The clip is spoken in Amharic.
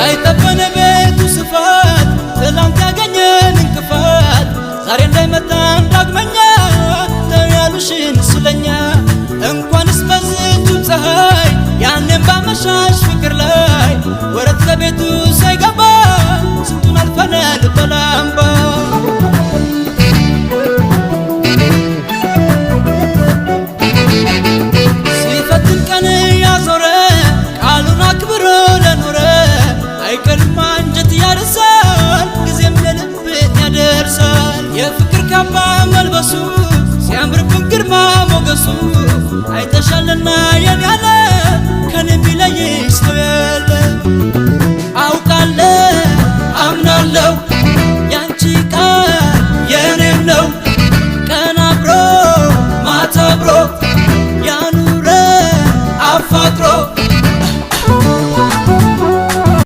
ሳይጠበን ቤቱ ስፋት ትላንት ያገኘን እንቅፋት ዛሬ እንዳይመጣን ዳግመኛ ተያሉሽን ስለኛ እንኳንስ በዝጁ ፀሐይ ያንን ባመሻሽ ፍቅር